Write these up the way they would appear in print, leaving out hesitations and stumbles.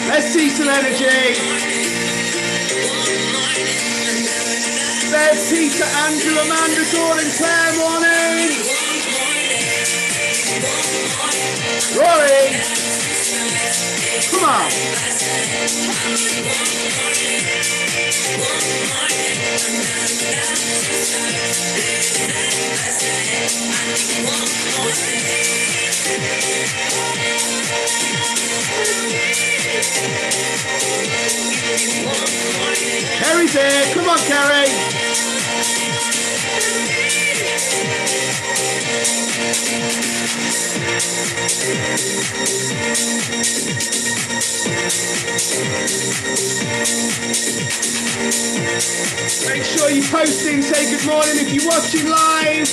Let's see some energy. Let's see to Andrew, Amanda, Gordon, Claire, morning. Rory. Come on. Kerry's here. Come on, Kerry. Make sure you post in, say good morning if you're watching live.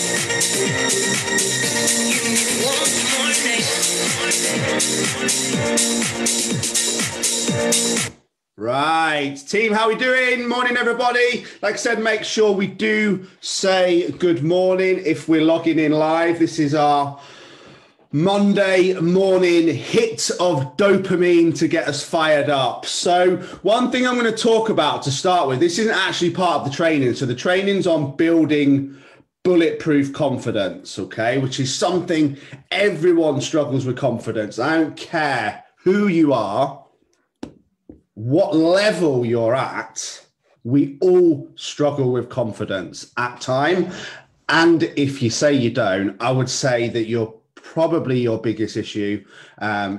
Right, team, how we doing? Morning, everybody. Like I said, make sure we do say good morning if we're logging in live. This is our Monday morning hit of dopamine to get us fired up. So one thing I'm going to talk about to start with, this isn't actually part of the training. So the training's on building bulletproof confidence, okay, which is something everyone struggles with confidence. I don't care who you are, what level you're at, we all struggle with confidence at time. And if you say you don't, I would say that probably your biggest issue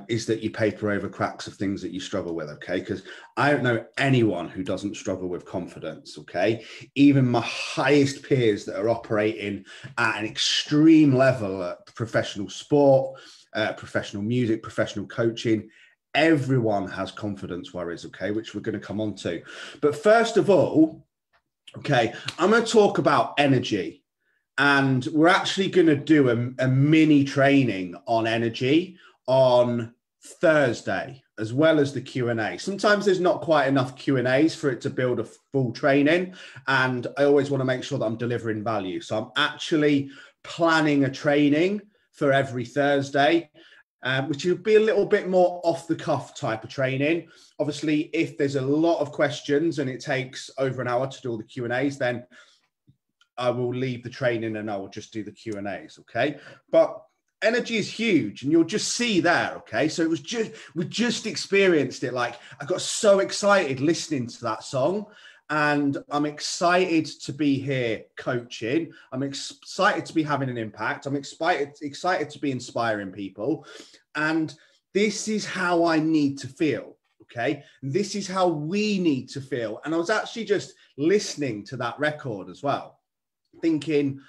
is that you paper over cracks of things that you struggle with, okay? Because I don't know anyone who doesn't struggle with confidence, okay? Even my highest peers that are operating at an extreme level at professional sport, professional music, professional coaching, everyone has confidence worries, okay, which we're going to come on to. But first of all, okay, I'm going to talk about energy. And we're actually going to do a mini training on energy on Thursday, as well as the Q&A. Sometimes there's not quite enough Q&As for it to build a full training. And I always want to make sure that I'm delivering value. So I'm actually planning a training for every Thursday, which will be a little bit more off the cuff type of training. Obviously, if there's a lot of questions and it takes over an hour to do all the Q&As, then I will leave the training and I will just do the Q&As, okay? But energy is huge, and you'll just see there. Okay, so we just experienced it. Like, I got so excited listening to that song, and I'm excited to be here coaching. I'm excited to be having an impact. I'm excited to be inspiring people, and this is how I need to feel. Okay, this is how we need to feel. And I was actually just listening to that record as well, thinking,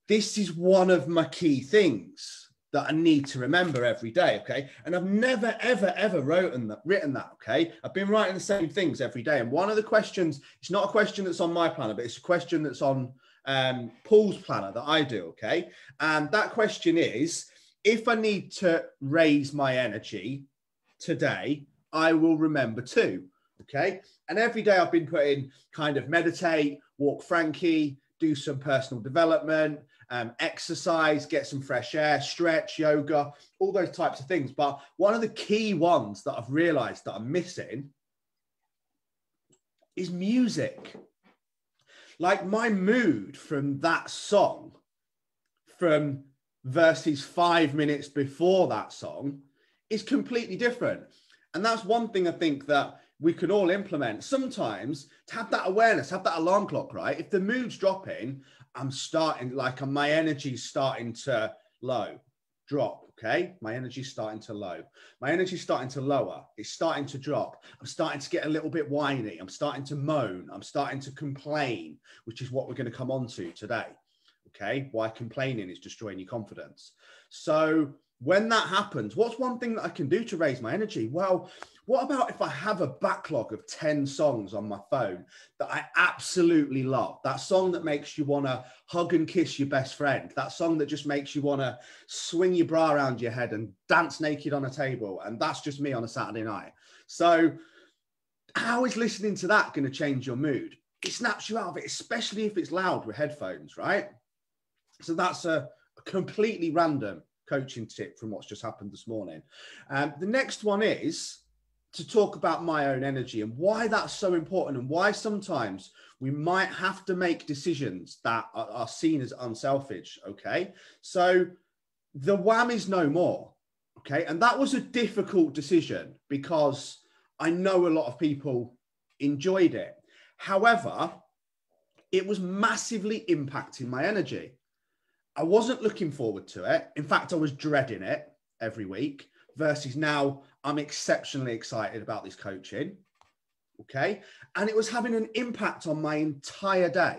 this is one of my key things that I need to remember every day, okay? And I've never, ever, ever written that, okay? I've been writing the same things every day. And one of the questions, it's not a question that's on my planner, but it's a question that's on Paul's planner that I do, okay? And that question is, if I need to raise my energy today, I will remember to, okay? And every day I've been putting kind of meditate, walk Frankie, do some personal development, exercise, get some fresh air, stretch, yoga, all those types of things. But one of the key ones that I've realized that I'm missing is music. Like, my mood from that song, from verses 5 minutes before that song, is completely different. And that's one thing I think that we can all implement sometimes, to have that awareness, have that alarm clock, right? If the mood's dropping, my energy's starting to drop, okay? My energy's starting to low. My energy's starting to lower. It's starting to drop. I'm starting to get a little bit whiny. I'm starting to moan. I'm starting to complain, which is what we're going to come on to today, okay? Why complaining is destroying your confidence. So when that happens, what's one thing that I can do to raise my energy? Well, what about if I have a backlog of 10 songs on my phone that I absolutely love? That song that makes you want to hug and kiss your best friend. That song that just makes you want to swing your bra around your head and dance naked on a table. And that's just me on a Saturday night. So how is listening to that going to change your mood? It snaps you out of it, especially if it's loud with headphones, right? So that's a completely random coaching tip from what's just happened this morning. The next one is to talk about my own energy and why that's so important, and why sometimes we might have to make decisions that are seen as unselfish, okay? So the Wham is no more, okay? And that was a difficult decision because I know a lot of people enjoyed it. However, it was massively impacting my energy. I wasn't looking forward to it. In fact, I was dreading it every week, versus now I'm exceptionally excited about this coaching, okay? And it was having an impact on my entire day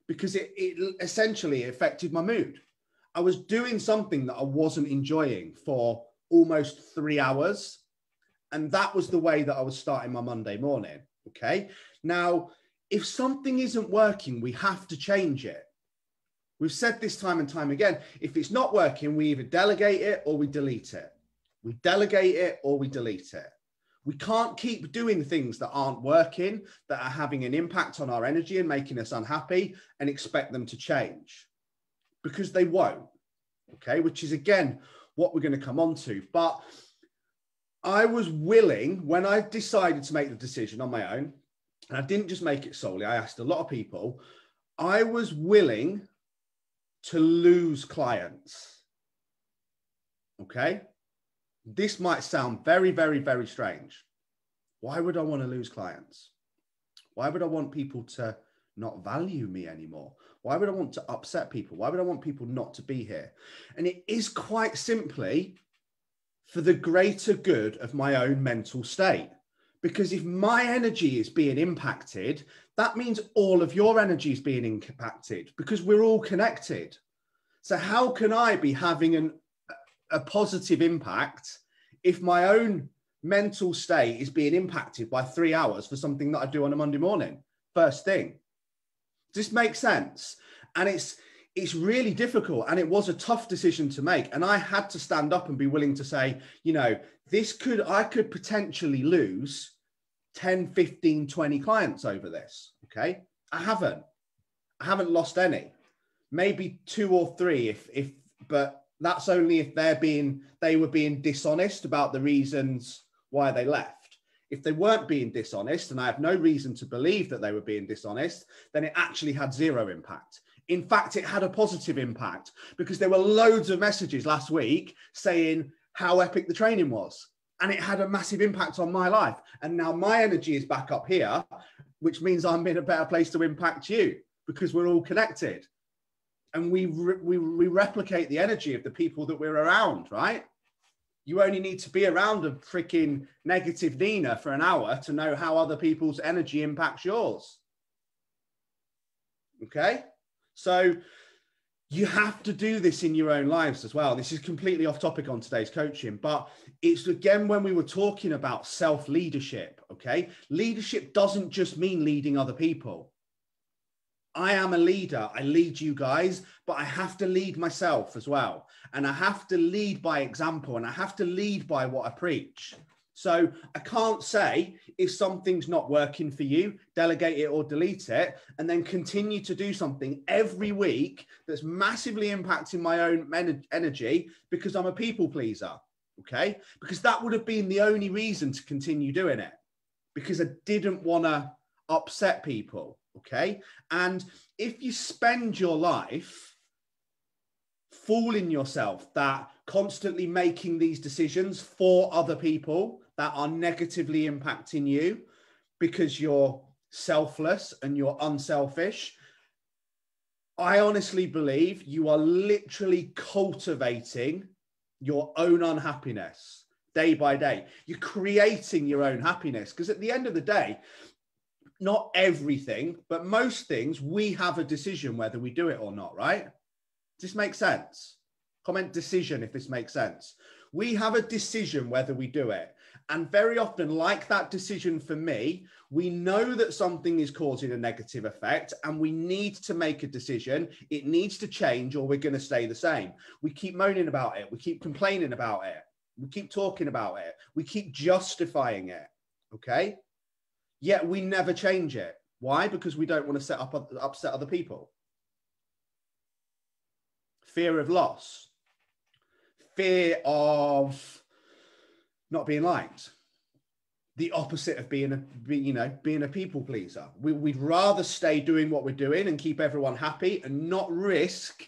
because it essentially affected my mood. I was doing something that I wasn't enjoying for almost 3 hours. And that was the way that I was starting my Monday morning, okay? Now, if something isn't working, we have to change it. We've said this time and time again. If it's not working, we either delegate it or we delete it. We delegate it or we delete it. We can't keep doing things that aren't working, that are having an impact on our energy and making us unhappy, and expect them to change, because they won't, okay? Which is, again, what we're going to come on to. But I was willing, when I decided to make the decision on my own, and I didn't just make it solely, I asked a lot of people, I was willing to lose clients, okay? This might sound very, very, very strange. Why would I want to lose clients? Why would I want people to not value me anymore? Why would I want to upset people? Why would I want people not to be here? And it is quite simply for the greater good of my own mental state. Because if my energy is being impacted, that means all of your energy is being impacted, because we're all connected. So how can I be having a positive impact if my own mental state is being impacted by 3 hours for something that I do on a Monday morning, first thing? Does this make sense? And it's really difficult, and it was a tough decision to make. And I had to stand up and be willing to say, you know, I could potentially lose 10, 15, 20 clients over this. Okay. I haven't lost any, maybe 2 or 3 but that's only if they were being dishonest about the reasons why they left. If they weren't being dishonest, and I have no reason to believe that they were being dishonest, then it actually had 0 impact. In fact, it had a positive impact because there were loads of messages last week saying how epic the training was. And it had a massive impact on my life. And now my energy is back up here, which means I'm in a better place to impact you because we're all connected. And we replicate the energy of the people that we're around, right? You only need to be around a freaking negative Nina for an hour to know how other people's energy impacts yours. Okay? So you have to do this in your own lives as well. This is completely off topic on today's coaching, but it's again when we were talking about self-leadership, okay? Leadership doesn't just mean leading other people. I am a leader. I lead you guys, but I have to lead myself as well. And I have to lead by example, and I have to lead by what I preach. So I can't say if something's not working for you, delegate it or delete it, and then continue to do something every week that's massively impacting my own energy because I'm a people pleaser, okay? Because that would have been the only reason to continue doing it, because I didn't want to upset people, okay? And if you spend your life fooling yourself that constantly making these decisions for other people that are negatively impacting you because you're selfless and you're unselfish, I honestly believe you are literally cultivating your own unhappiness day by day. You're creating your own happiness because at the end of the day, not everything, but most things, we have a decision whether we do it or not, right? Does this make sense? Comment decision if this makes sense. We have a decision whether we do it. And very often, like that decision for me, we know that something is causing a negative effect and we need to make a decision. It needs to change or we're going to stay the same. We keep moaning about it. We keep complaining about it. We keep talking about it. We keep justifying it. Okay? Yet we never change it. Why? Because we don't want to upset other people. Fear of loss. Fear of not being liked. The opposite of being a people pleaser. We'd rather stay doing what we're doing and keep everyone happy and not risk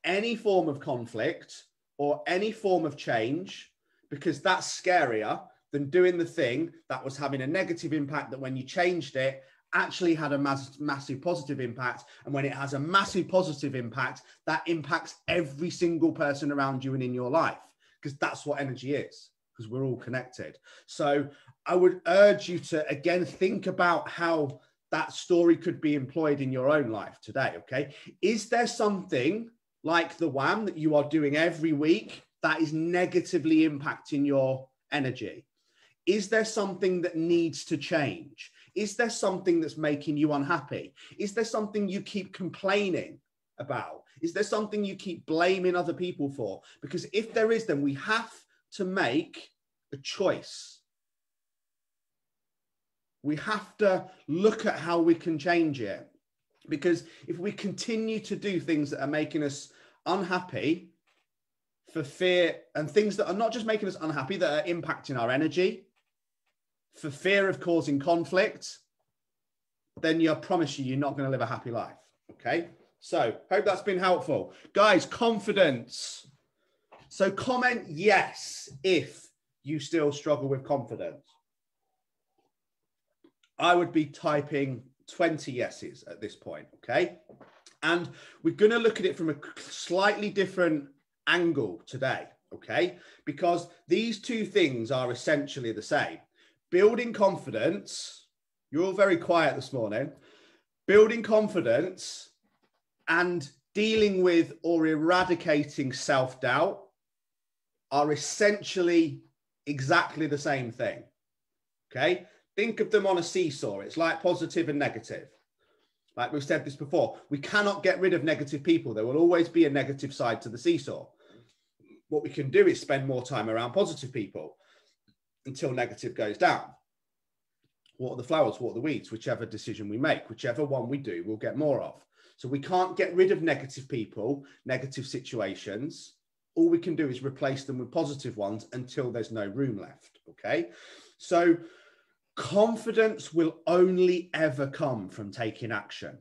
any form of conflict or any form of change, because that's scarier than doing the thing that was having a negative impact that when you changed it actually had a massive positive impact. And when it has a massive positive impact, that impacts every single person around you and in your life, because that's what energy is, because we're all connected. So I would urge you to, again, think about how that story could be employed in your own life today, okay? Is there something like the WAM that you are doing every week that is negatively impacting your energy? Is there something that needs to change? Is there something that's making you unhappy? Is there something you keep complaining about? Is there something you keep blaming other people for? Because if there is, then we have to make a choice. We have to look at how we can change it. Because if we continue to do things that are making us unhappy for fear, and things that are not just making us unhappy, that are impacting our energy, for fear of causing conflict, then I promise you're not going to live a happy life. Okay? So hope that's been helpful. Guys, confidence. So comment yes if you still struggle with confidence. I would be typing 20 yeses at this point, okay? And we're going to look at it from a slightly different angle today, okay? Because these two things are essentially the same. Building confidence, you're all very quiet this morning. Building confidence and dealing with or eradicating self-doubt are essentially exactly the same thing, okay? Think of them on a seesaw. It's like positive and negative. Like we've said this before, we cannot get rid of negative people. There will always be a negative side to the seesaw. What we can do is spend more time around positive people until negative goes down. Water the flowers, water the weeds, whichever decision we make, whichever one we do, we'll get more of. So we can't get rid of negative people, negative situations. All we can do is replace them with positive ones until there's no room left, okay? So confidence will only ever come from taking action.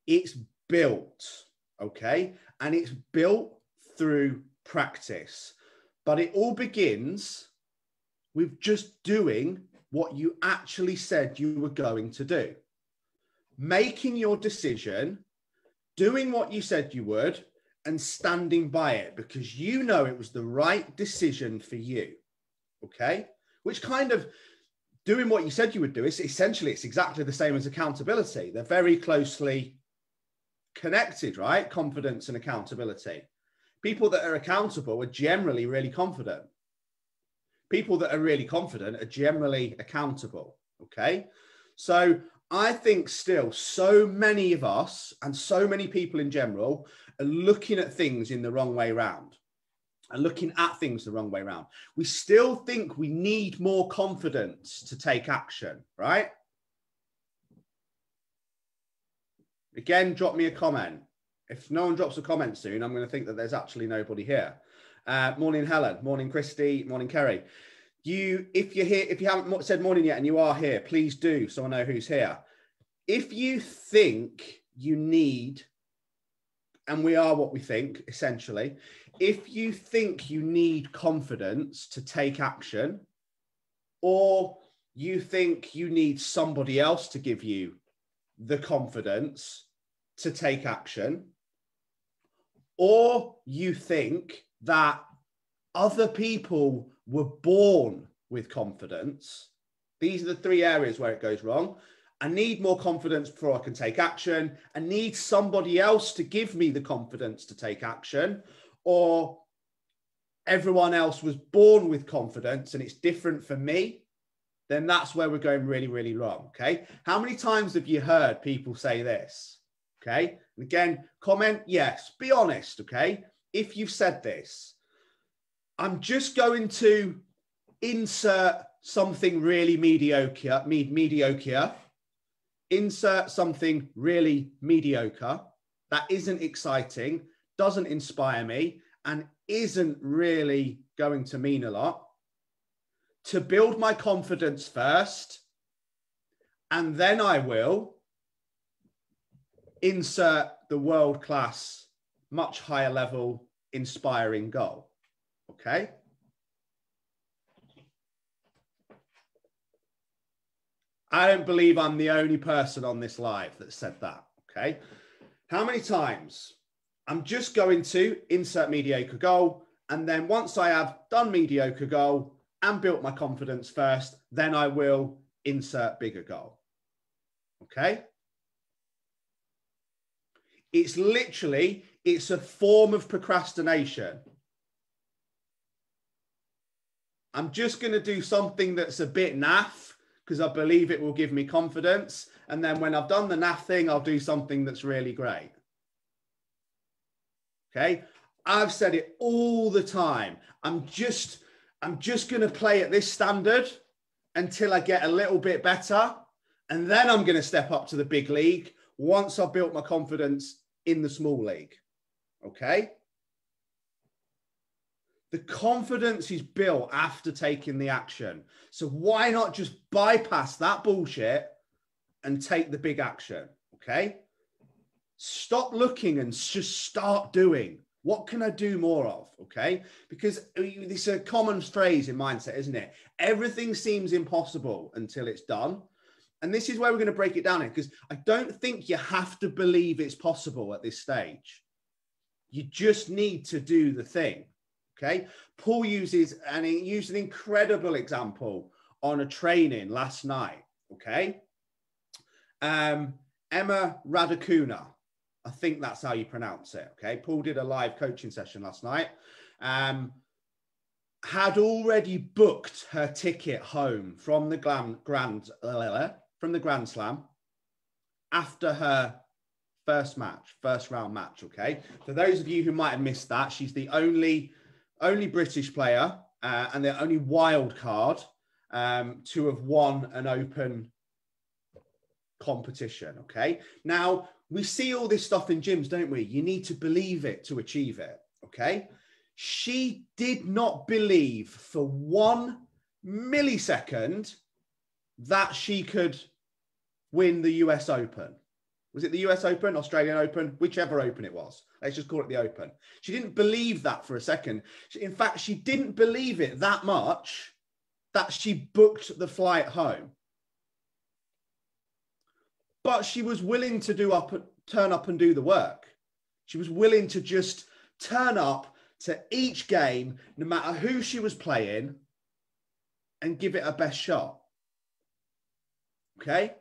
It's built, okay? And it's built through practice. But it all begins with just doing what you actually said you were going to do. Making your decision, doing what you said you would, and standing by it because you know it was the right decision for you, okay? Which kind of doing what you said you would do is essentially, it's exactly the same as accountability. They're very closely connected, right? Confidence and accountability. People that are accountable are generally really confident. People that are really confident are generally accountable, okay? So I think still so many of us and so many people in general are looking at things in the wrong way around and looking at things the wrong way around. We still think we need more confidence to take action, right? Again, drop me a comment. If no one drops a comment soon, I'm going to think that there's actually nobody here. Morning, Helen. Morning, Christy. Morning, Kerry. If you're here, if you haven't said morning yet and you are here, please do so I know who's here. If you think you need, and we are what we think, essentially, if you think you need confidence to take action, or you think you need somebody else to give you the confidence to take action, or you think that other people were born with confidence, these are the three areas where it goes wrong. I need more confidence before I can take action. I need somebody else to give me the confidence to take action, or everyone else was born with confidence and it's different for me. Then that's where we're going really, really wrong. Okay. How many times have you heard people say this? Okay. And again, comment yes, be honest. Okay. If you've said this, I'm just going to insert something really mediocre, insert something really mediocre that isn't exciting, doesn't inspire me, and isn't really going to mean a lot, to build my confidence first, and then I will insert the world-class, much higher level, inspiring goal. Okay? I don't believe I'm the only person on this live that said that. Okay? How many times? I'm just going to insert mediocre goal, and then once I have done mediocre goal and built my confidence first, then I will insert bigger goal. Okay? It's literally, it's a form of procrastination. I'm just going to do something that's a bit naff because I believe it will give me confidence. And then when I've done the naff thing, I'll do something that's really great. Okay? I've said it all the time. I'm just going to play at this standard until I get a little bit better. And then I'm going to step up to the big league once I've built my confidence in the small league. Okay? The confidence is built after taking the action. So why not just bypass that bullshit and take the big action? Okay? Stop looking and just start doing. What can I do more of? Okay? Because it's a common phrase in mindset, isn't it? Everything seems impossible until it's done. And this is where we're going to break it down, because I don't think you have to believe it's possible at this stage. You just need to do the thing. Okay. Paul uses, and he used an incredible example on a training last night. Okay. Emma Raducanu. I think that's how you pronounce it. Okay. Paul did a live coaching session last night. Had already booked her ticket home from the Grand Slam after her first round match. Okay. For those of you who might have missed that, she's the only British player and the only wild card to have won an open competition. Okay. Now we see all this stuff in gyms, don't we? You need to believe it to achieve it. Okay. She did not believe for 1 millisecond that she could win the US Open. Was it the US Open, Australian Open, whichever Open it was? Let's just call it the Open. She didn't believe that for a second. In fact, she didn't believe it that much that she booked the flight home. But she was willing to turn up and do the work. She was willing to just turn up to each game, no matter who she was playing, and give it her best shot. Okay?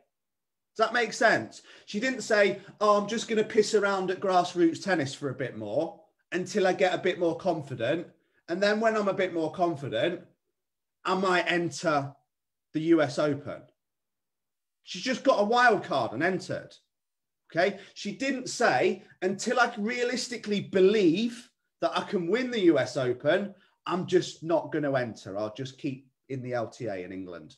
Does that make sense? She didn't say, oh, I'm just going to piss around at grassroots tennis for a bit more until I get a bit more confident. And then when I'm a bit more confident, I might enter the US Open. She's just got a wild card and entered. Okay? She didn't say, until I realistically believe that I can win the US Open, I'm just not going to enter. I'll just keep in the LTA in England,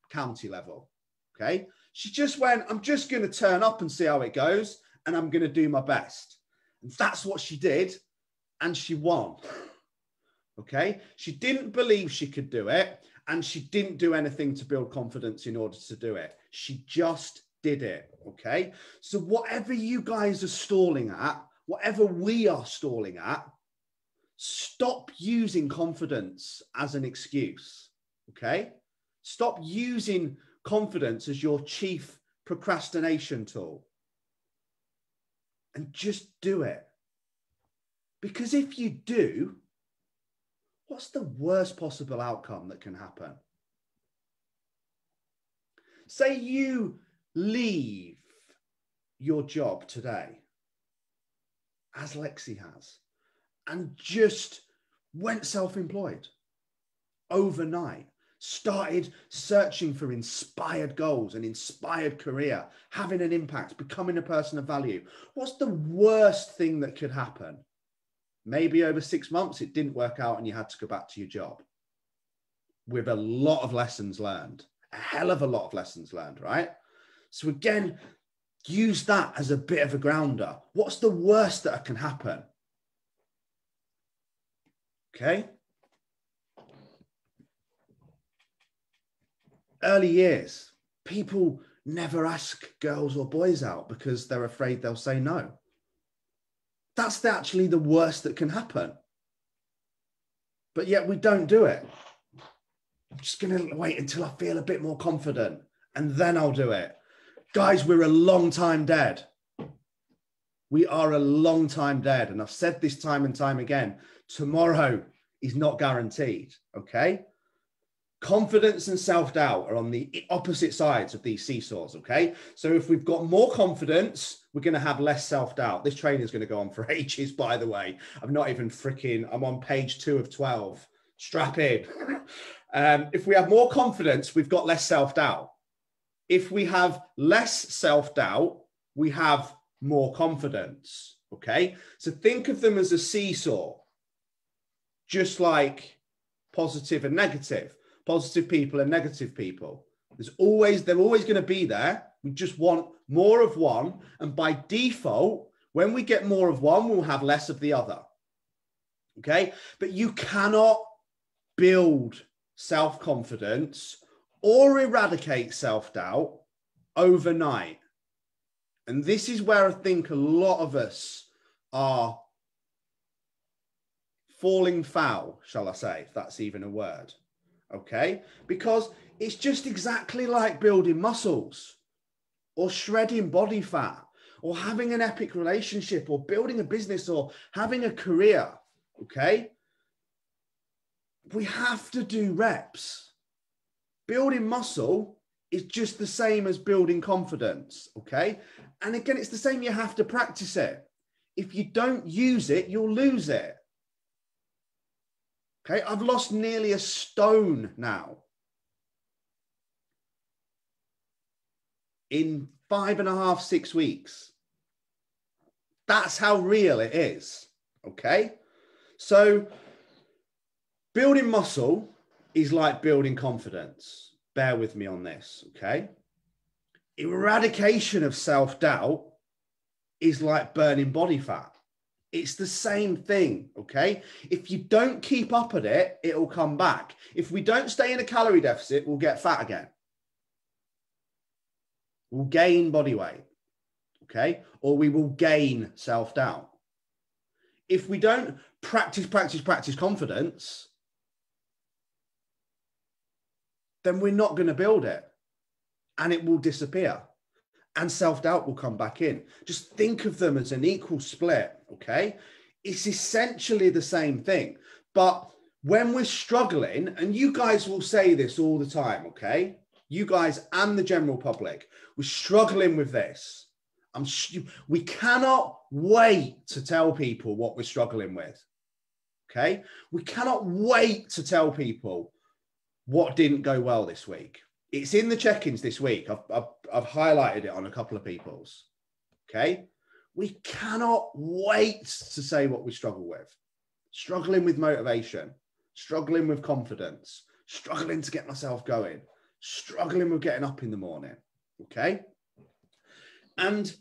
county level. Okay? She just went, I'm just going to turn up and see how it goes, and I'm going to do my best. And that's what she did, and she won. Okay? She didn't believe she could do it, and she didn't do anything to build confidence in order to do it. She just did it. Okay? So whatever you guys are stalling at, whatever we are stalling at, stop using confidence as an excuse. Okay? Stop using confidence as your chief procrastination tool, and just do it. Because if you do, what's the worst possible outcome that can happen? Say you leave your job today, as Lexi has, and just went self-employed overnight. Started searching for inspired goals, an inspired career, having an impact, becoming a person of value. What's the worst thing that could happen? Maybe over 6 months, it didn't work out and you had to go back to your job with a lot of lessons learned, a hell of a lot of lessons learned, right? So again, use that as a bit of a grounder. What's the worst that can happen? Okay. Early years, people never ask girls or boys out because they're afraid they'll say no. That's actually the worst that can happen. But yet we don't do it. I'm just going to wait until I feel a bit more confident and then I'll do it. Guys, we're a long time dead. We are a long time dead. And I've said this time and time again, tomorrow is not guaranteed, okay? Confidence and self-doubt are on the opposite sides of these seesaws, okay? So if we've got more confidence, we're going to have less self-doubt. This training is going to go on for ages, by the way. I'm on page 2 of 12. Strap in. If we have more confidence, we've got less self-doubt. If we have less self-doubt, we have more confidence, okay? So think of them as a seesaw, just like positive and negative. Positive people and negative people. They're always going to be there. We just want more of one. And by default, when we get more of one, we'll have less of the other. Okay. But you cannot build self-confidence or eradicate self-doubt overnight. And this is where I think a lot of us are falling foul, shall I say, if that's even a word. Okay, because it's just exactly like building muscles or shredding body fat or having an epic relationship or building a business or having a career. Okay, we have to do reps. Building muscle is just the same as building confidence. Okay, and again, it's the same. You have to practice it. If you don't use it, you'll lose it. Okay, I've lost nearly a stone now in 5.5, 6 weeks. That's how real it is. Okay, so building muscle is like building confidence. Bear with me on this. Okay, eradication of self-doubt is like burning body fat. It's the same thing, okay? If you don't keep up at it, it'll come back. If we don't stay in a calorie deficit, we'll get fat again. We'll gain body weight, okay? Or we will gain self-doubt. If we don't practice confidence, then we're not going to build it, and it will disappear, and self-doubt will come back in. Just think of them as an equal split, okay? It's essentially the same thing. But when we're struggling, and you guys will say this all the time, okay? You guys and the general public, we're struggling with this. We cannot wait to tell people what we're struggling with, okay? We cannot wait to tell people what didn't go well this week. It's in the check-ins this week. I've highlighted it on a couple of people's, okay? We cannot wait to say what we struggle with. Struggling with motivation, struggling with confidence, struggling to get myself going, struggling with getting up in the morning, okay? And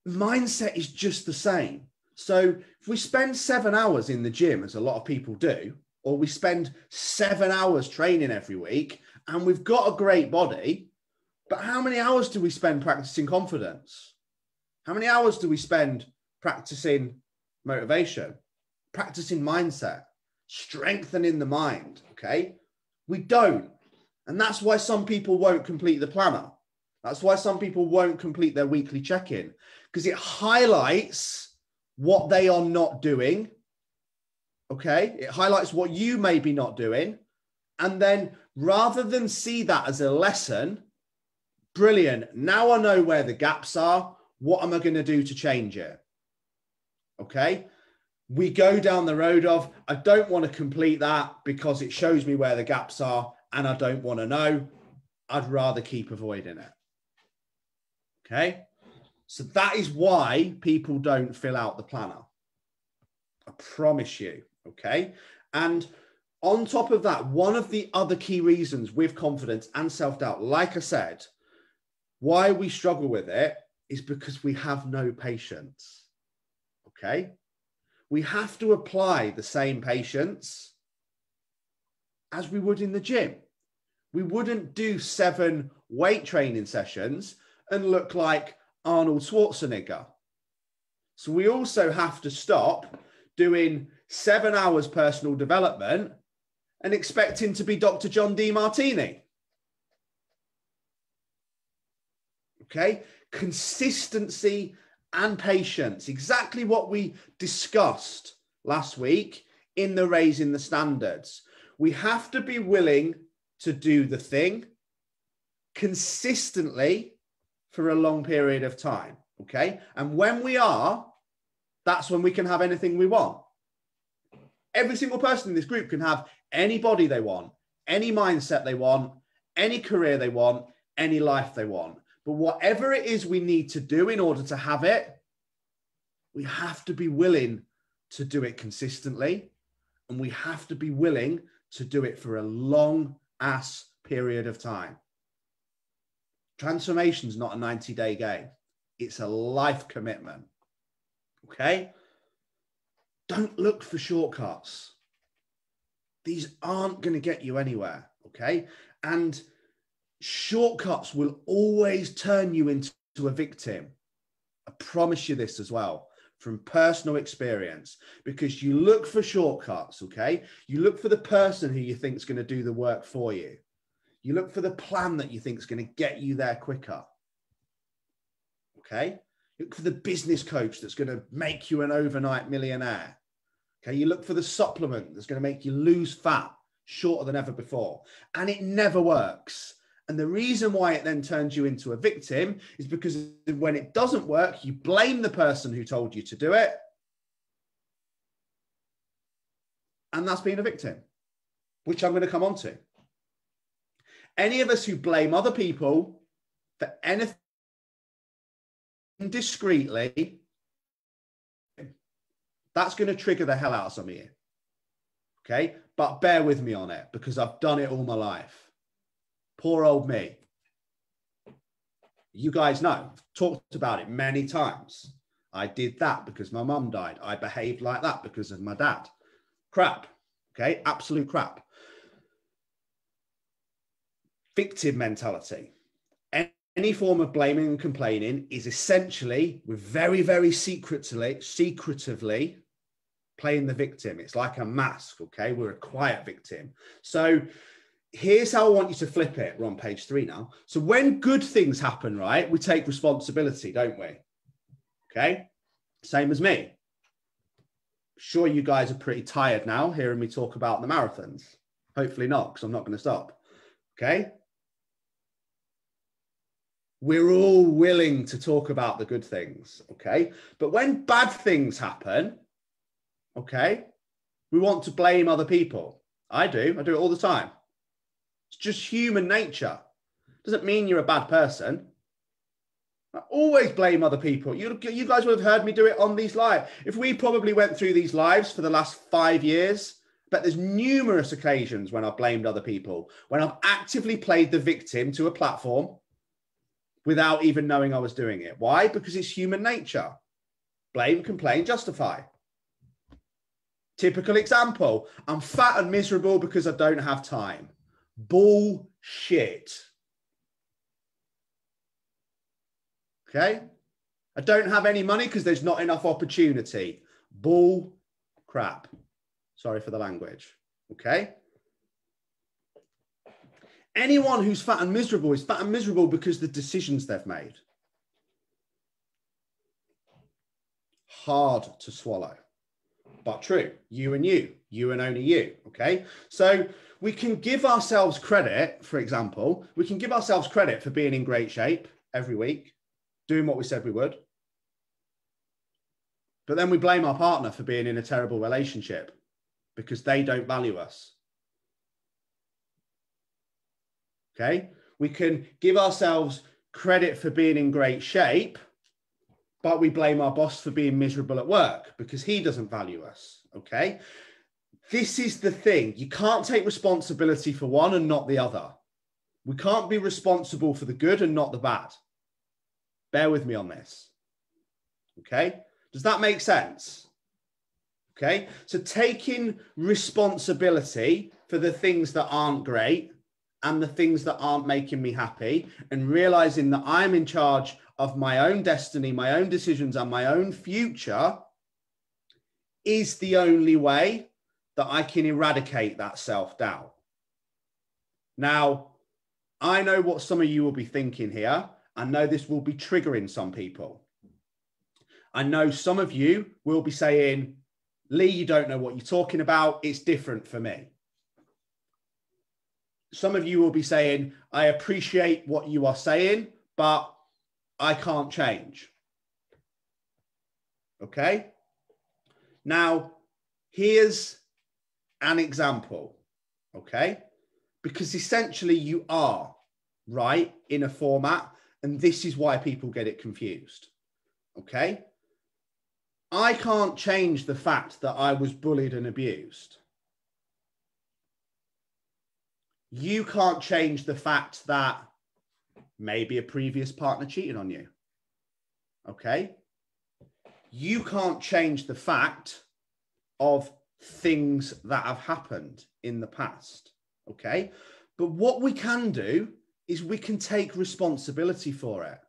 mindset is just the same. So if we spend 7 hours in the gym, as a lot of people do, or we spend 7 hours training every week, and we've got a great body, but how many hours do we spend practicing confidence? How many hours do we spend practicing motivation, practicing mindset, strengthening the mind, okay? We don't. And that's why some people won't complete the planner. That's why some people won't complete their weekly check-in, because it highlights what they are not doing, okay? It highlights what you may be not doing. And then rather than see that as a lesson, brilliant, now I know where the gaps are. What am I going to do to change it? Okay? We go down the road of, I don't want to complete that because it shows me where the gaps are and I don't want to know. I'd rather keep avoiding it. Okay? So that is why people don't fill out the planner. I promise you. Okay? And on top of that, one of the other key reasons with confidence and self-doubt, like I said, why we struggle with it is because we have no patience. Okay? We have to apply the same patience as we would in the gym. We wouldn't do 7 weight training sessions and look like Arnold Schwarzenegger. So we also have to stop doing 7 hours personal development and expecting to be Dr. John Demartini. Okay? Consistency and patience, exactly what we discussed last week in the Raising the Standards. We have to be willing to do the thing consistently for a long period of time, okay? And when we are, that's when we can have anything we want. Every single person in this group can have any body they want, any mindset they want, any career they want, any life they want. But whatever it is we need to do in order to have it, we have to be willing to do it consistently, and we have to be willing to do it for a long-ass period of time. Transformation is not a 90-day game. It's a life commitment, okay? Don't look for shortcuts. These aren't going to get you anywhere, okay? And shortcuts will always turn you into a victim. I promise you this as well, from personal experience, because you look for shortcuts, okay? You look for the person who you think is going to do the work for you. You look for the plan that you think is going to get you there quicker, okay? You look for the business coach that's going to make you an overnight millionaire, okay? You look for the supplement that's going to make you lose fat shorter than ever before, and it never works. And the reason why it then turns you into a victim is because when it doesn't work, you blame the person who told you to do it. And that's being a victim, which I'm going to come on to. Any of us who blame other people for anything discreetly, that's going to trigger the hell out of some of you. Okay? But bear with me on it, because I've done it all my life. Poor old me. You guys know, I've talked about it many times. I did that because my mum died. I behaved like that because of my dad. Crap. Okay? Absolute crap. Victim mentality. any form of blaming and complaining is essentially, we're very, very secretively playing the victim. It's like a mask, okay? We're a quiet victim. So here's how I want you to flip it. We're on page 3 now. So when good things happen, right, we take responsibility, don't we? Okay? Same as me. Sure, you guys are pretty tired now hearing me talk about the marathons. Hopefully not, because I'm not going to stop. Okay? We're all willing to talk about the good things. Okay? But when bad things happen, okay, we want to blame other people. I do it all the time. It's just human nature. Doesn't mean you're a bad person. I always blame other people. You guys would have heard me do it on these lives. If we probably went through these lives for the last 5 years, but there's numerous occasions when I've blamed other people, when I've actively played the victim to a platform without even knowing I was doing it. Why? Because it's human nature. Blame, complain, justify. Typical example, I'm fat and miserable because I don't have time. Bullshit. Okay? I don't have any money because there's not enough opportunity. Bull crap. Sorry for the language. Okay? Anyone who's fat and miserable is fat and miserable because the decisions they've made. Hard to swallow, but true. You and only you. Okay? So we can give ourselves credit, for example, we can give ourselves credit for being in great shape every week, doing what we said we would. But then we blame our partner for being in a terrible relationship because they don't value us. Okay? We can give ourselves credit for being in great shape, but we blame our boss for being miserable at work because he doesn't value us. Okay? This is the thing. You can't take responsibility for one and not the other. We can't be responsible for the good and not the bad. Bear with me on this. Okay? Does that make sense? Okay? So taking responsibility for the things that aren't great and the things that aren't making me happy and realizing that I'm in charge of my own destiny, my own decisions, and my own future is the only way that I can eradicate that self-doubt. Now, I know what some of you will be thinking here. I know this will be triggering some people. I know some of you will be saying, Lee, you don't know what you're talking about. It's different for me. Some of you will be saying, I appreciate what you are saying, but I can't change. Okay? Now, here's an example. Okay? Because essentially you are right in a format, and this is why people get it confused. Okay? I can't change the fact that I was bullied and abused. You can't change the fact that maybe a previous partner cheated on you. Okay? You can't change the fact of things that have happened in the past. Okay? But what we can do is we can take responsibility for it.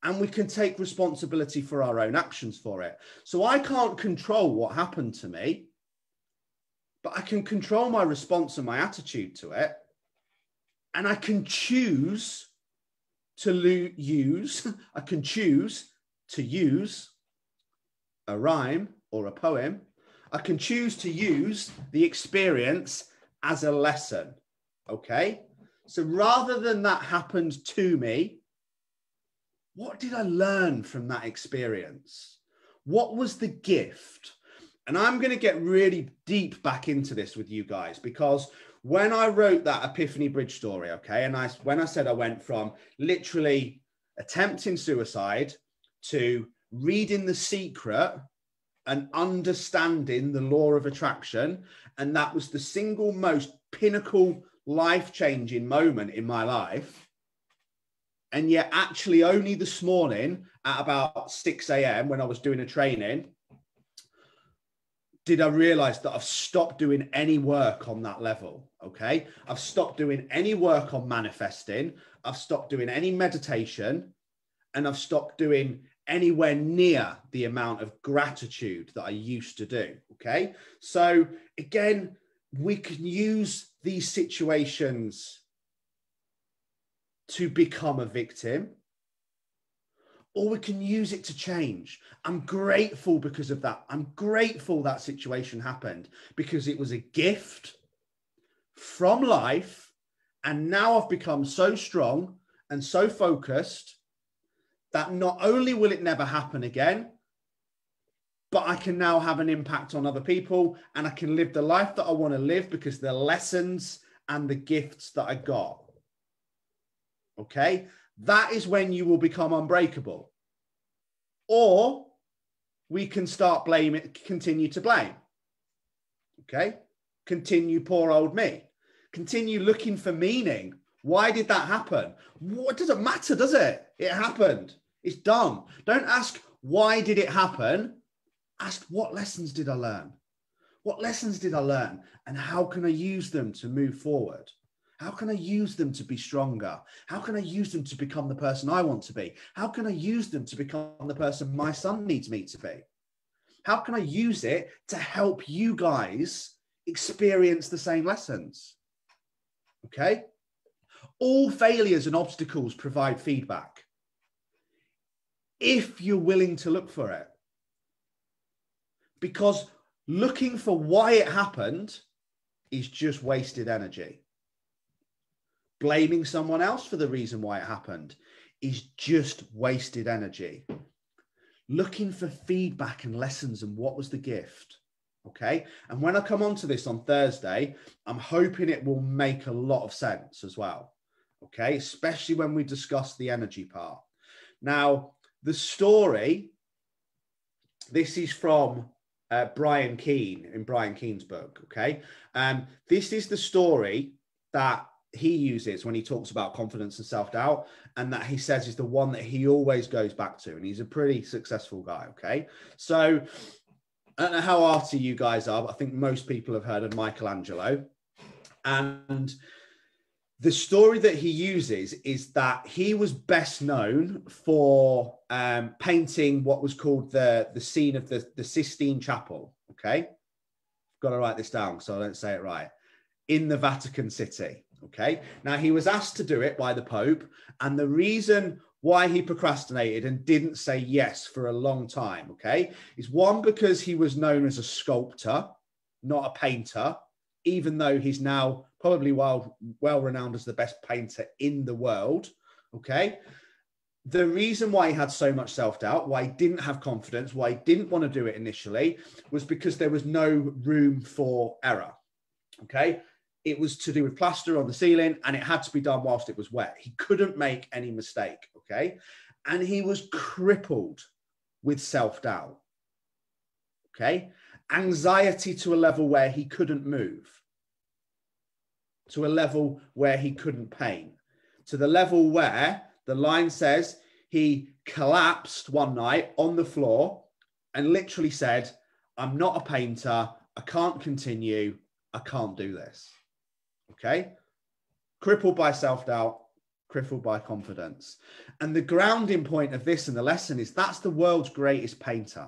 And we can take responsibility for our own actions for it. So I can't control what happened to me, but I can control my response and my attitude to it. And I can choose to use a rhyme or a poem. I can choose to use the experience as a lesson. Okay? So rather than that happened to me, what did I learn from that experience? What was the gift? And I'm going to get really deep back into this with you guys, because when I wrote that Epiphany Bridge story, okay, and when I said I went from literally attempting suicide to reading The Secret and understanding the law of attraction, and that was the single most pinnacle life-changing moment in my life. And yet actually only this morning at about 6 a.m. when I was doing a training, did I realize that I've stopped doing any work on that level. Okay. I've stopped doing any work on manifesting. I've stopped doing any meditation, and I've stopped doing anywhere near the amount of gratitude that I used to do. Okay. So again, we can use these situations to become a victim, or we can use it to change. I'm grateful because of that. I'm grateful that situation happened because it was a gift from life. And now I've become so strong and so focused that not only will it never happen again, but I can now have an impact on other people, and I can live the life that I want to live because the lessons and the gifts that I got. Okay. That is when you will become unbreakable. Or we can start blaming, continue to blame. Okay. Continue poor old me. Continue looking for meaning. Why did that happen? What does it matter, does it? It happened. It's done. Don't ask, why did it happen? Ask, what lessons did I learn? What lessons did I learn? And how can I use them to move forward? How can I use them to be stronger? How can I use them to become the person I want to be? How can I use them to become the person my son needs me to be? How can I use it to help you guys experience the same lessons? Okay? All failures and obstacles provide feedback if you're willing to look for it. Because looking for why it happened is just wasted energy. Blaming someone else for the reason why it happened is just wasted energy. Looking for feedback and lessons and what was the gift. Okay. And when I come on to this on Thursday, I'm hoping it will make a lot of sense as well. Okay. Especially when we discuss the energy part. Now, the story, this is from Brian Keane in Brian Keane's book. Okay. This is the story that he uses when he talks about confidence and self-doubt, and that he says is the one that he always goes back to. And he's a pretty successful guy. Okay. So I don't know how arty you guys are, but I think most people have heard of Michelangelo. And the story that he uses is that he was best known for painting what was called the scene of the Sistine Chapel. Okay. Got to write this down so I don't say it right. In the Vatican City. Okay. Now he was asked to do it by the Pope. And the reason why he procrastinated and didn't say yes for a long time, okay, is one, because he was known as a sculptor, not a painter, even though he's now probably well renowned as the best painter in the world. Okay. The reason why he had so much self-doubt, why he didn't have confidence, why he didn't want to do it initially, was because there was no room for error. Okay. It was to do with plaster on the ceiling, and it had to be done whilst it was wet. He couldn't make any mistake. Okay. And he was crippled with self-doubt. Okay. Anxiety to a level where he couldn't move, to a level where he couldn't paint, to the level where the line says he collapsed one night on the floor and literally said, I'm not a painter. I can't continue. I can't do this. Okay. Crippled by self-doubt, crippled by confidence. And the grounding point of this and the lesson is that's the world's greatest painter,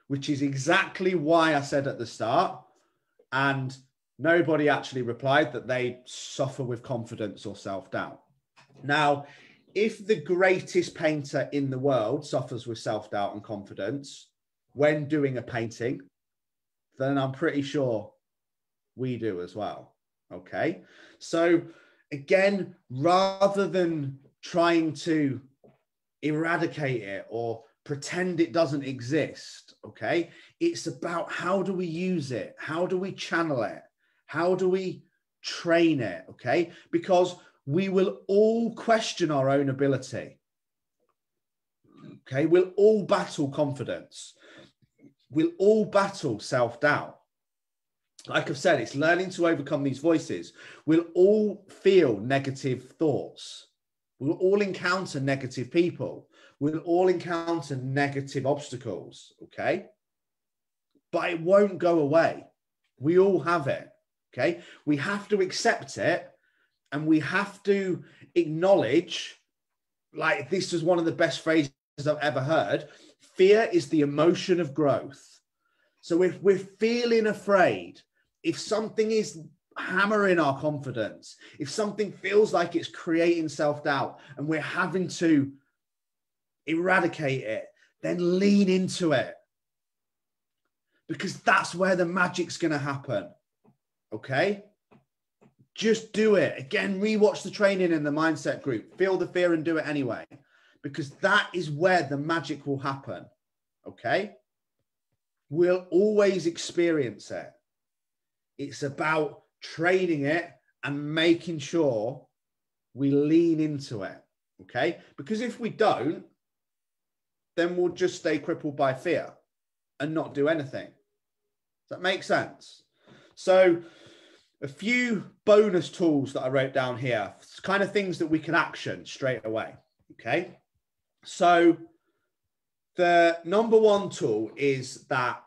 which is exactly why I said at the start, and nobody actually replied, that they suffer with confidence or self-doubt. Now, if the greatest painter in the world suffers with self-doubt and confidence when doing a painting, then I'm pretty sure we do as well. Okay. So again, rather than trying to eradicate it or pretend it doesn't exist, okay, it's about how do we use it? How do we channel it? How do we train it? Okay. Because we will all question our own ability. Okay. We'll all battle confidence. We'll all battle self-doubt. Like I've said, it's learning to overcome these voices. We'll all feel negative thoughts. We'll all encounter negative people. We'll all encounter negative obstacles. Okay. but it won't go away. We all have it. Okay. We have to accept it, and we have to acknowledge, like, this is one of the best phrases I've ever heard. Fear is the emotion of growth. So if we're feeling afraid, if something is hammering our confidence, if something feels like it's creating self-doubt and we're having to eradicate it, then lean into it, because that's where the magic's going to happen. Okay? Just do it. Again, rewatch the training in the mindset group. Feel the fear and do it anyway, because that is where the magic will happen. Okay? We'll always experience it. It's about training it and making sure we lean into it. Okay? Because if we don't, then we'll just stay crippled by fear and not do anything. Does that make sense? So, a few bonus tools that I wrote down here, kind of things that we can action straight away. Okay. So the number one tool is that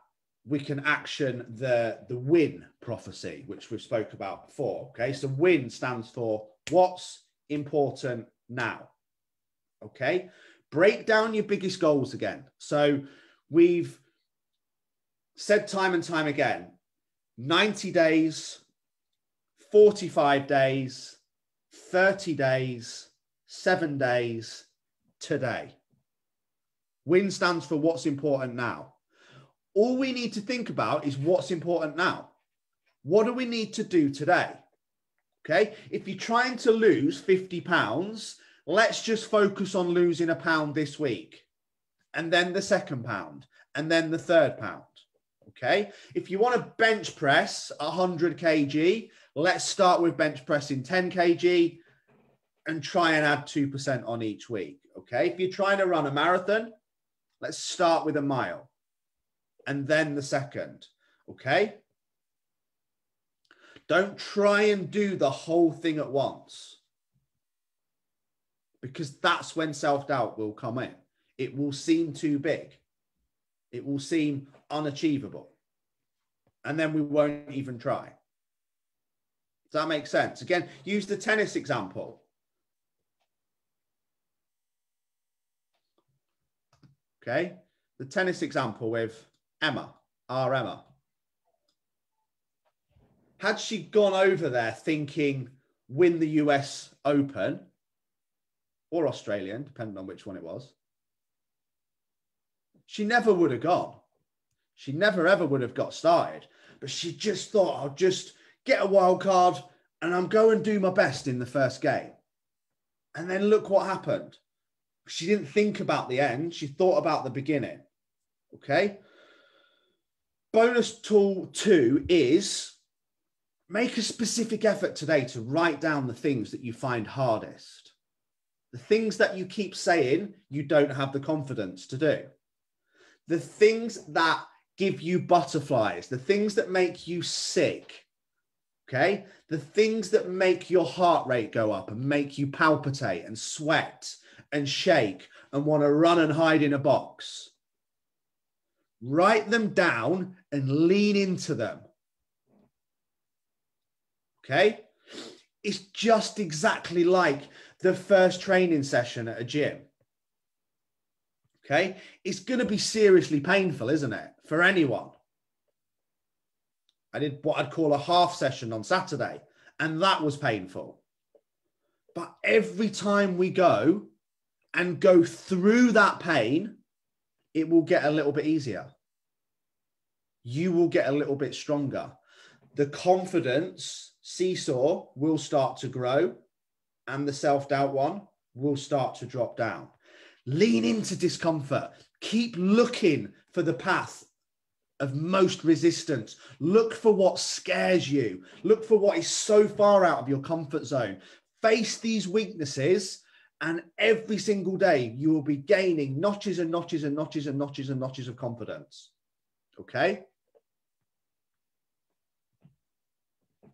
we can action the win prophecy, which we've spoke about before. Okay. So win stands for what's important now. Okay. Break down your biggest goals again. So we've said time and time again, 90 days, 45 days, 30 days, 7 days, today. WIN stands for what's important now. All we need to think about is what's important now. What do we need to do today? Okay. If you're trying to lose 50 pounds, let's just focus on losing a pound this week, and then the second pound, and then the third pound. Okay. If you want to bench press 100 kg, let's start with bench pressing 10 kg and try and add 2% on each week. Okay. If you're trying to run a marathon, let's start with a mile and then the second. Okay. Don't try and do the whole thing at once, because that's when self-doubt will come in. It will seem too big. It will seem unachievable. And then we won't even try. Does that make sense? Again, use the tennis example. Okay. The tennis example with Emma, our Emma. Had she gone over there thinking win the US Open or Australian, depending on which one it was, she never would have gone. She never, ever would have got started. But she just thought, I'll just get a wild card and I'm going to do my best in the first game. And then look what happened. She didn't think about the end. She thought about the beginning. Okay. Bonus tool 2 is make a specific effort today to write down the things that you find hardest. The things that you keep saying you don't have the confidence to do. The things that give you butterflies, the things that make you sick, okay? The things that make your heart rate go up and make you palpitate and sweat and shake and want to run and hide in a box. Write them down and lean into them, okay? It's just exactly like the first training session at a gym. Okay, it's going to be seriously painful, isn't it, for anyone? I did what I'd call a half session on Saturday, and that was painful. But every time we go and go through that pain, it will get a little bit easier. You will get a little bit stronger. The confidence seesaw will start to grow, and the self-doubt one will start to drop down. Lean into discomfort. Keep looking for the path of most resistance. Look for what scares you. Look for what is so far out of your comfort zone. Face these weaknesses, and every single day you will be gaining notches and notches and notches and notches and notches of confidence. Okay?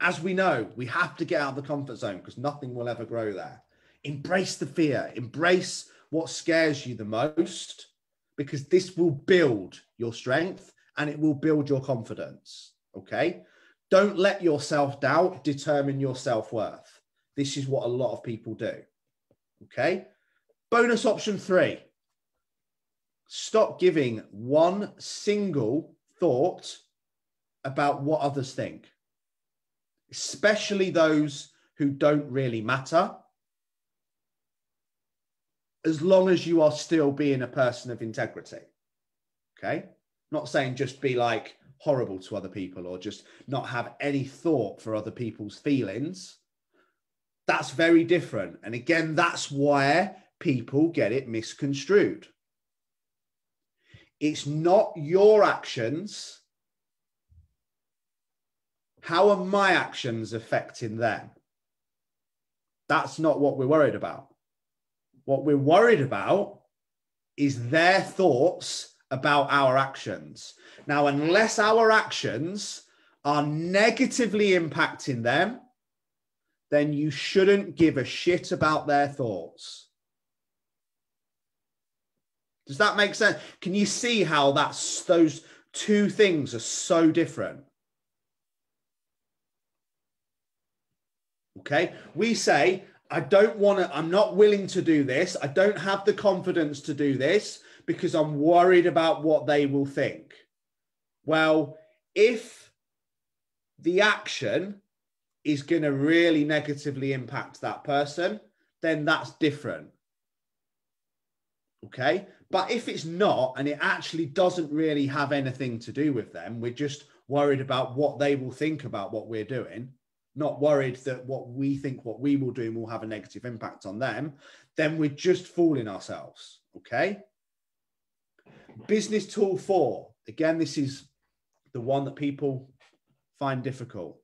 As we know, we have to get out of the comfort zone because nothing will ever grow there. Embrace the fear. Embrace what scares you the most, because this will build your strength and it will build your confidence. Okay. Don't let your self-doubt determine your self-worth. This is what a lot of people do. Okay. Bonus option 3. Stop giving one single thought about what others think, especially those who don't really matter, as long as you are still being a person of integrity. Okay. Not saying just be like horrible to other people or just not have any thought for other people's feelings. That's very different. And again, that's where people get it misconstrued. It's not your actions. How are my actions affecting them? That's not what we're worried about. What we're worried about is their thoughts about our actions. Now, unless our actions are negatively impacting them, then you shouldn't give a shit about their thoughts. Does that make sense? Can you see how those two things are so different? Okay, we say, I'm not willing to do this. I don't have the confidence to do this because I'm worried about what they will think. Well, if the action is going to really negatively impact that person, then that's different. Okay. But if it's not, and it actually doesn't really have anything to do with them, we're just worried about what they will think about what we're doing, not worried that what we think what we will do will have a negative impact on them, then we're just fooling ourselves. Okay. Business tool 4. Again, this is the one that people find difficult.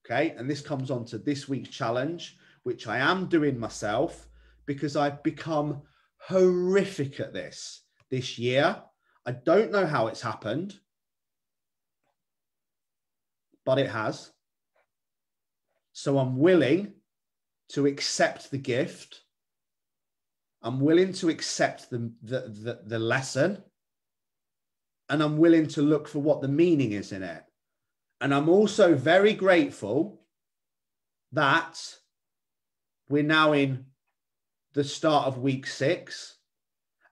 Okay. And this comes on to this week's challenge, which I am doing myself because I've become horrific at this year. I don't know how it's happened, but it has. So I'm willing to accept the gift. I'm willing to accept the lesson. And I'm willing to look for what the meaning is in it. And I'm also very grateful that we're now in the start of week 6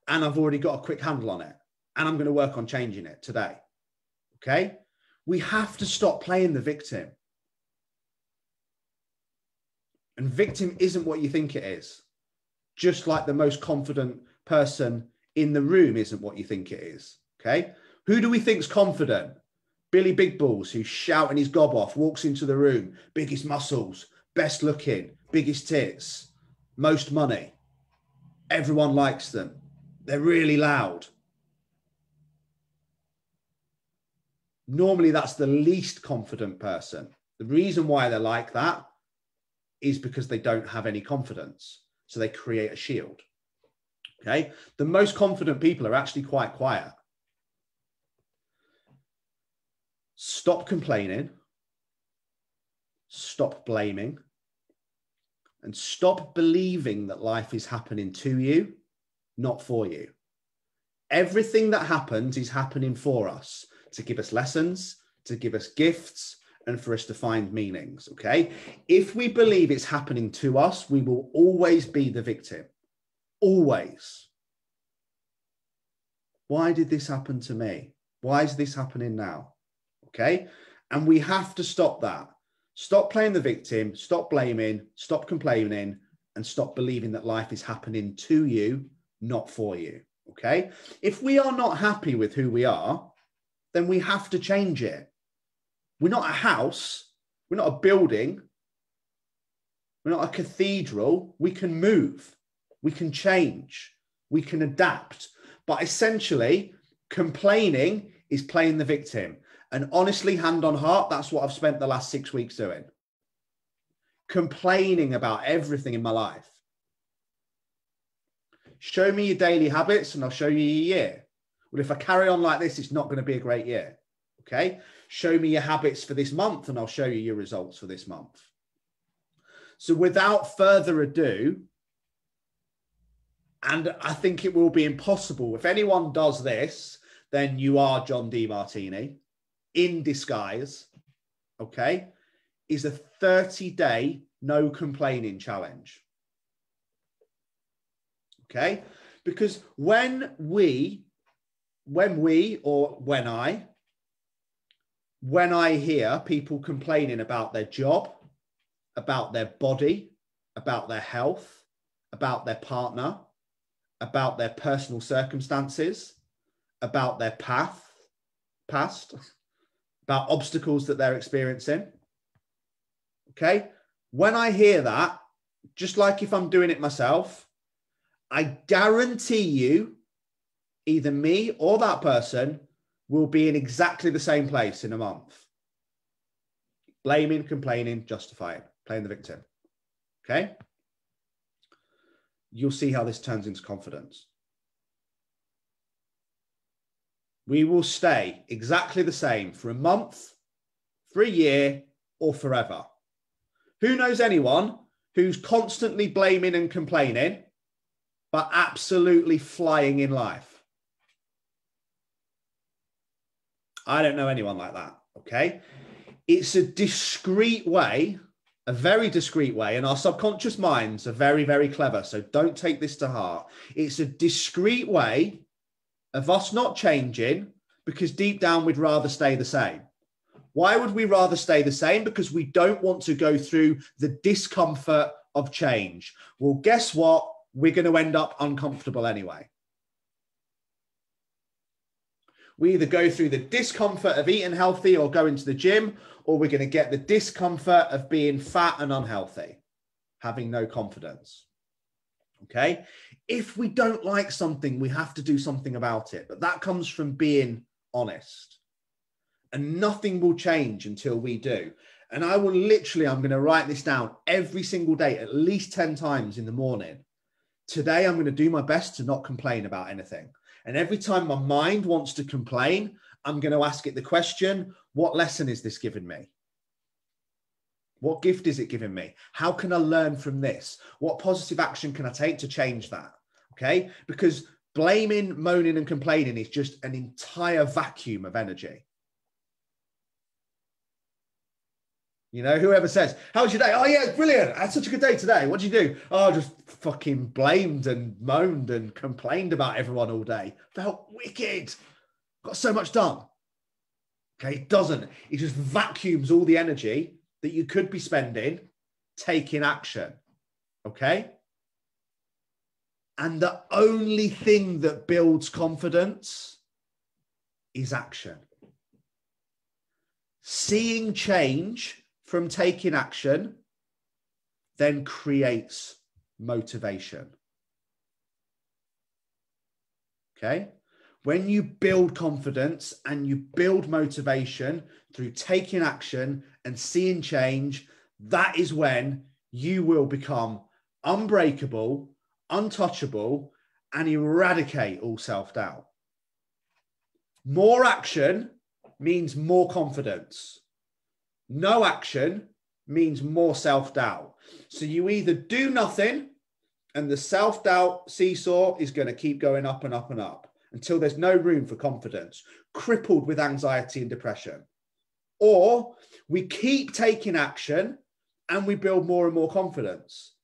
and I've already got a quick handle on it and I'm going to work on changing it today. Okay. We have to stop playing the victim. And victim isn't what you think it is. Just like the most confident person in the room isn't what you think it is. Okay. Who do we think's confident? Billy Big Balls, who's shouting his gob off, walks into the room, biggest muscles, best looking, biggest tits, most money. Everyone likes them. They're really loud. Normally, that's the least confident person. The reason why they're like that is because they don't have any confidence. So they create a shield. Okay. The most confident people are actually quite quiet. Stop complaining, stop blaming, and stop believing that life is happening to you, not for you. Everything that happens is happening for us, to give us lessons, to give us gifts, and for us to find meanings, okay? If we believe it's happening to us, we will always be the victim. Always. Why did this happen to me? Why is this happening now? Okay. And we have to stop that. Stop playing the victim, stop blaming, stop complaining, and stop believing that life is happening to you, not for you. Okay. If we are not happy with who we are, then we have to change it. We're not a house. We're not a building. We're not a cathedral. We can move. We can change. We can adapt. But essentially, complaining is playing the victim. And honestly, hand on heart, that's what I've spent the last 6 weeks doing. Complaining about everything in my life. Show me your daily habits and I'll show you your year. Well, if I carry on like this, it's not going to be a great year. Okay. Show me your habits for this month and I'll show you your results for this month. So without further ado, and I think it will be impossible if anyone does this, then you are John Demartini in disguise, okay, is a 30-day no complaining challenge. Okay? Because when I hear people complaining about their job, about their body, about their health, about their partner, about their personal circumstances, about their past, about obstacles that they're experiencing. Okay? When I hear that, just like if I'm doing it myself, I guarantee you, either me or that person will be in exactly the same place in a month. Blaming, complaining, justifying, playing the victim. Okay? You'll see how this turns into confidence. We will stay exactly the same for a month, for a year, or forever. Who knows anyone who's constantly blaming and complaining, but absolutely flying in life? I don't know anyone like that, okay? It's a discreet way, a very discreet way, and our subconscious minds are very, very clever, so don't take this to heart. It's a discreet way of us not changing because deep down we'd rather stay the same. Why would we rather stay the same? Because we don't want to go through the discomfort of change. Well, guess what? We're going to end up uncomfortable anyway. We either go through the discomfort of eating healthy or going to the gym, or we're going to get the discomfort of being fat and unhealthy, having no confidence. Okay? If we don't like something, we have to do something about it. But that comes from being honest. And nothing will change until we do. And I will literally, I'm going to write this down every single day, at least 10 times in the morning. Today, I'm going to do my best to not complain about anything. And every time my mind wants to complain, I'm going to ask it the question, what lesson is this giving me? What gift is it giving me? How can I learn from this? What positive action can I take to change that? Okay? Because blaming, moaning, and complaining is just an entire vacuum of energy. You know, whoever says, how was your day? Oh, yeah, it's brilliant. I had such a good day today. What did you do? Oh, just fucking blamed and moaned and complained about everyone all day. Felt wicked. Got so much done. Okay, it doesn't. It just vacuums all the energy that you could be spending taking action. Okay? And the only thing that builds confidence is action. Seeing change from taking action then creates motivation. Okay? When you build confidence and you build motivation through taking action and seeing change, that is when you will become unbreakable, untouchable, and eradicate all self-doubt. More action means more confidence. No action means more self-doubt. So you either do nothing and the self-doubt seesaw is going to keep going up and up and up until there's no room for confidence, crippled with anxiety and depression. Or we keep taking action and we build more and more confidence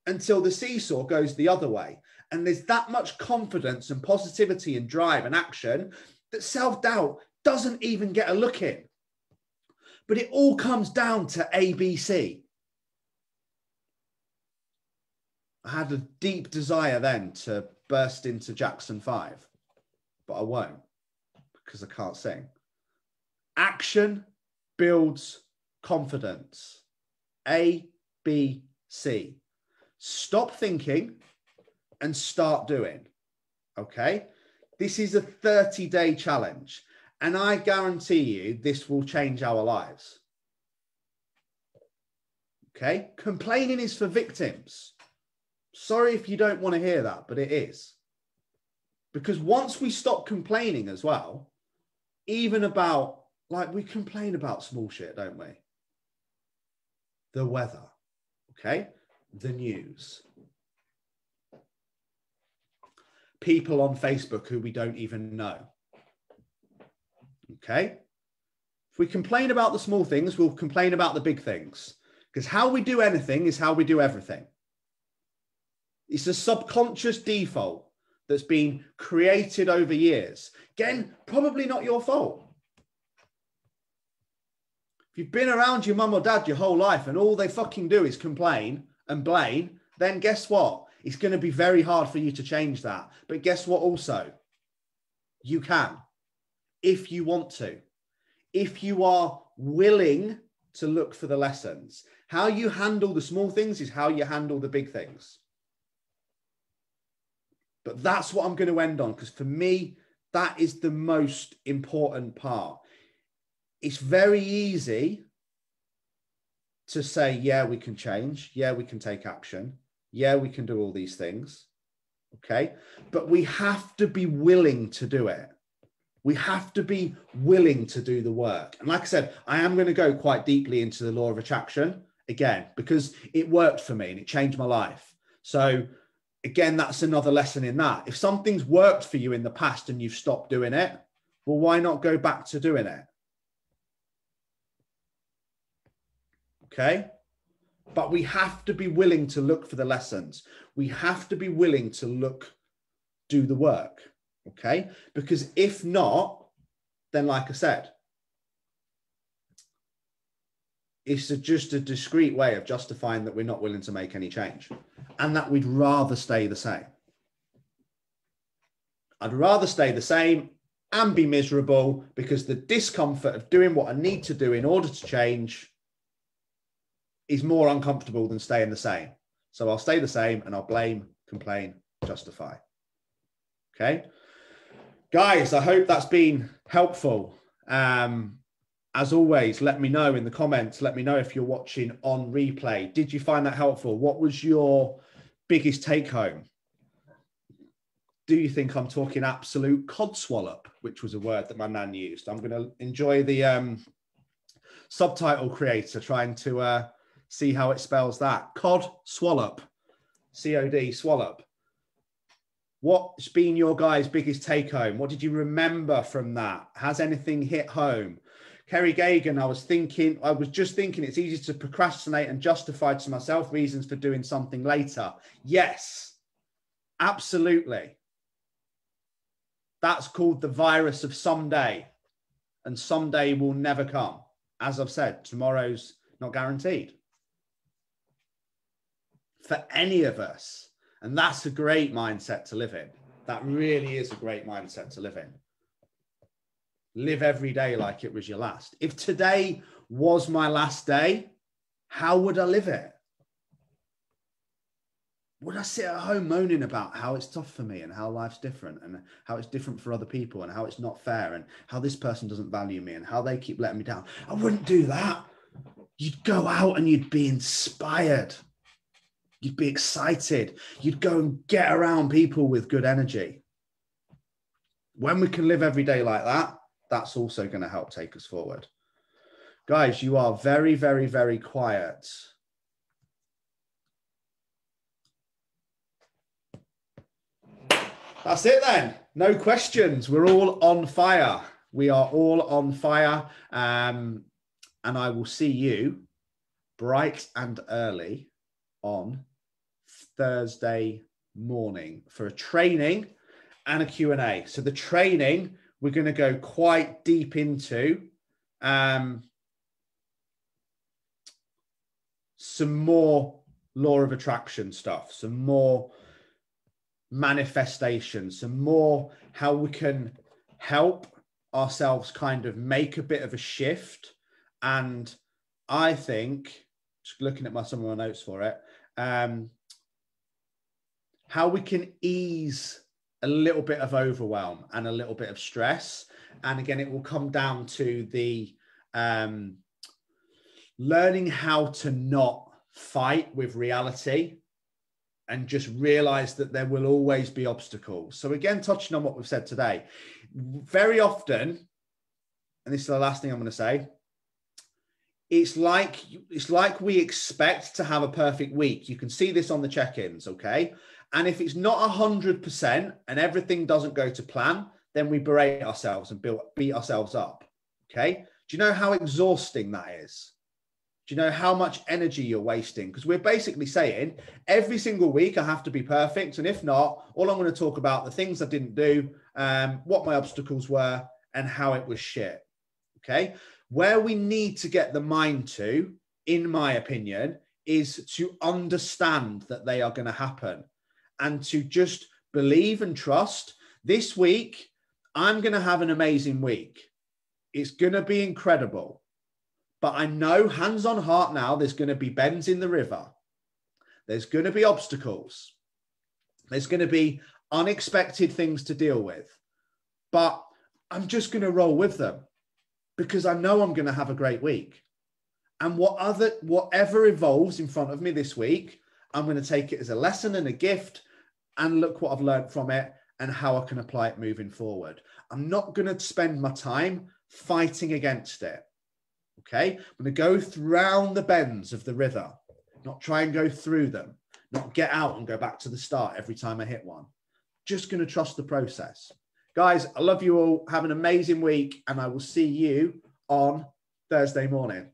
until the seesaw goes the other way. And there's that much confidence and positivity and drive and action that self-doubt doesn't even get a look in. But it all comes down to ABC. I had a deep desire then to burst into Jackson 5, but I won't because I can't sing. Action builds confidence. A, B, C. Stop thinking and start doing. Okay? This is a 30-day challenge. And I guarantee you this will change our lives. Okay? Complaining is for victims. Sorry if you don't want to hear that, but it is. Because once we stop complaining as well, even about, like, we complain about small shit, don't we? The weather, okay? The news. People on Facebook who we don't even know. Okay. If we complain about the small things, we'll complain about the big things, because how we do anything is how we do everything. It's a subconscious default that's been created over years. Again, probably not your fault. If you've been around your mum or dad your whole life and all they fucking do is complain and blame, then guess what? It's going to be very hard for you to change that. But guess what also? You can, if you want to. If you are willing to look for the lessons. How you handle the small things is how you handle the big things. But that's what I'm going to end on, because for me, that is the most important part. It's very easy to say, yeah, we can change. Yeah, we can take action. Yeah, we can do all these things. Okay. But we have to be willing to do it. We have to be willing to do the work. And like I said, I am going to go quite deeply into the law of attraction again, because it worked for me and it changed my life. So again, that's another lesson in that. If something's worked for you in the past and you've stopped doing it, well, why not go back to doing it? Okay. But we have to be willing to look for the lessons. We have to be willing to do the work. Okay. Because if not, then like I said, it's just a discreet way of justifying that we're not willing to make any change and that we'd rather stay the same. I'd rather stay the same and be miserable, because the discomfort of doing what I need to do in order to change is more uncomfortable than staying the same. So I'll stay the same and I'll blame, complain, justify. Okay. Guys, I hope that's been helpful. As always, let me know in the comments. Let me know if you're watching on replay. Did you find that helpful? What was your biggest take home? Do you think I'm talking absolute codswallop, which was a word that my nan used? I'm going to enjoy the subtitle creator trying to see how it spells that. Cod swallop, C-O-D, swallop. What's been your guys' biggest take home? What did you remember from that? Has anything hit home? Kerry Gagan, I was just thinking it's easy to procrastinate and justify to myself reasons for doing something later. Yes, absolutely. That's called the virus of someday, and someday will never come. As I've said, tomorrow's not guaranteed for any of us. And that's a great mindset to live in. That really is a great mindset to live in. Live every day like it was your last. If today was my last day, how would I live it? Would I sit at home moaning about how it's tough for me and how life's different and how it's different for other people and how it's not fair and how this person doesn't value me and how they keep letting me down? I wouldn't do that. You'd go out and you'd be inspired. You'd be excited. You'd go and get around people with good energy. When we can live every day like that, that's also going to help take us forward. Guys, you are very, very, very quiet. That's it then. No questions. We're all on fire. We are all on fire. And I will see you bright and early on Thursday morning for a training and a Q&A. So the training, we're going to go quite deep into some more law of attraction stuff, some more manifestation, some more how we can help ourselves kind of make a bit of a shift. And I think, just looking at some of my notes for it, how we can ease a little bit of overwhelm and a little bit of stress. And again, it will come down to the learning how to not fight with reality and just realize that there will always be obstacles. So again, touching on what we've said today, very often, and this is the last thing I'm going to say, it's like we expect to have a perfect week. You can see this on the check-ins, okay? And if it's not 100% and everything doesn't go to plan, then we berate ourselves and beat ourselves up. Okay. Do you know how exhausting that is? Do you know how much energy you're wasting? Because we're basically saying every single week I have to be perfect. And if not, all I'm going to talk about the things I didn't do, what my obstacles were, and how it was shit. Okay. Where we need to get the mind to, in my opinion, is to understand that they are going to happen and to just believe and trust. This week, I'm going to have an amazing week. It's going to be incredible. But I know, hands on heart now, there's going to be bends in the river. There's going to be obstacles. There's going to be unexpected things to deal with. But I'm just going to roll with them because I know I'm going to have a great week. And whatever evolves in front of me this week, I'm going to take it as a lesson and a gift and look what I've learned from it and how I can apply it moving forward. I'm not going to spend my time fighting against it. Okay, I'm going to go around the bends of the river, not try and go through them, not get out and go back to the start every time I hit one. Just going to trust the process. Guys, I love you all. Have an amazing week, and I will see you on Thursday morning.